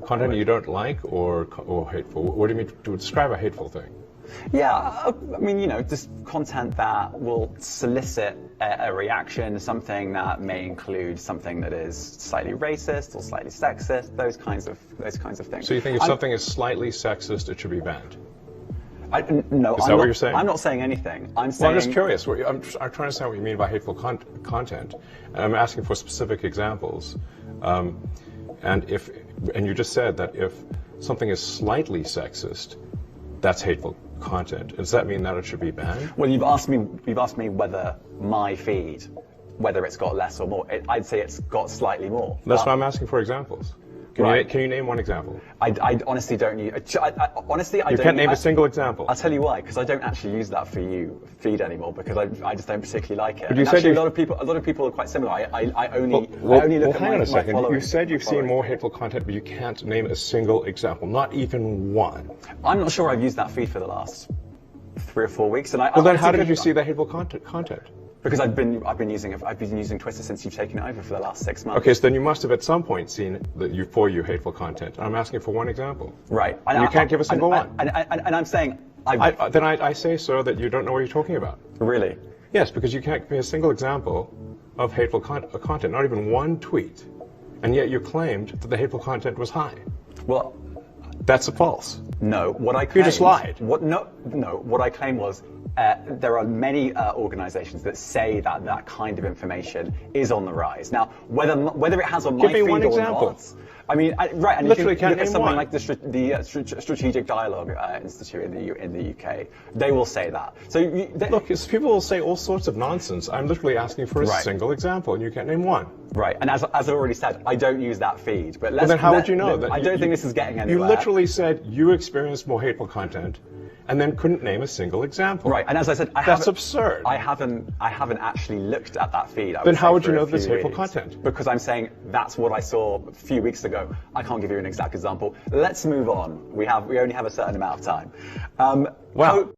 Content you don't like or hateful? What do you mean to describe a hateful thing? Yeah, I mean, you know, just content that will solicit a reaction, something that may include something that is slightly racist or slightly sexist, those kinds of things. So you think if something is slightly sexist, it should be banned? No, is that what you're saying? I'm not saying anything. I'm just curious. I'm trying to understand what you mean by hateful content. And I'm asking for specific examples. And you just said that if something is slightly sexist, that's hateful content. Does that mean that it should be banned? Well, you've asked me whether my feed, whether it's got less or more. I'd say it's got slightly more. That's why I'm asking for examples. Can you name one example? I honestly don't use. Honestly, you can't name a single example. I'll tell you why. Because I don't actually use that feed anymore. Because I just don't particularly like it. But you said actually, a lot of people are quite similar. I only look at hang on a second. my You said you've seen more hateful content, but you can't name a single example, not even one. I'm not sure I've used that feed for the last 3 or 4 weeks. And then how did you see the hateful content? Because I've been using Twitter since you've taken it over for the last 6 months. Okay, so then you must have at some point seen for you hateful content. I'm asking for one example. Right. And you can't give a single one. And I'm saying then I say, sir, that you don't know what you're talking about. Really? Yes, because you can't give me a single example of hateful content, not even one tweet, and yet you claimed that the hateful content was high. Well, that's false. No, what I claimed... You just lied. What I claimed was there are many organizations that say that that kind of information is on the rise. Now, whether it has on my feed or not... Give me one example. I mean, right, and literally if you look at something one. like the Strategic Dialogue Institute in the UK, they will say that. So look, people will say all sorts of nonsense. I'm literally asking for a single example, and you can't name one. Right, and as I've already said, I don't use that feed. But then how would you know that? I don't think this is getting anywhere. You literally said you experienced more hateful content, and then couldn't name a single example. Right, and as I said, that's absurd. I haven't actually looked at that feed. Then how would you know this hateful content? Because I'm saying that's what I saw a few weeks ago. I can't give you an exact example. Let's move on. We only have a certain amount of time. Wow.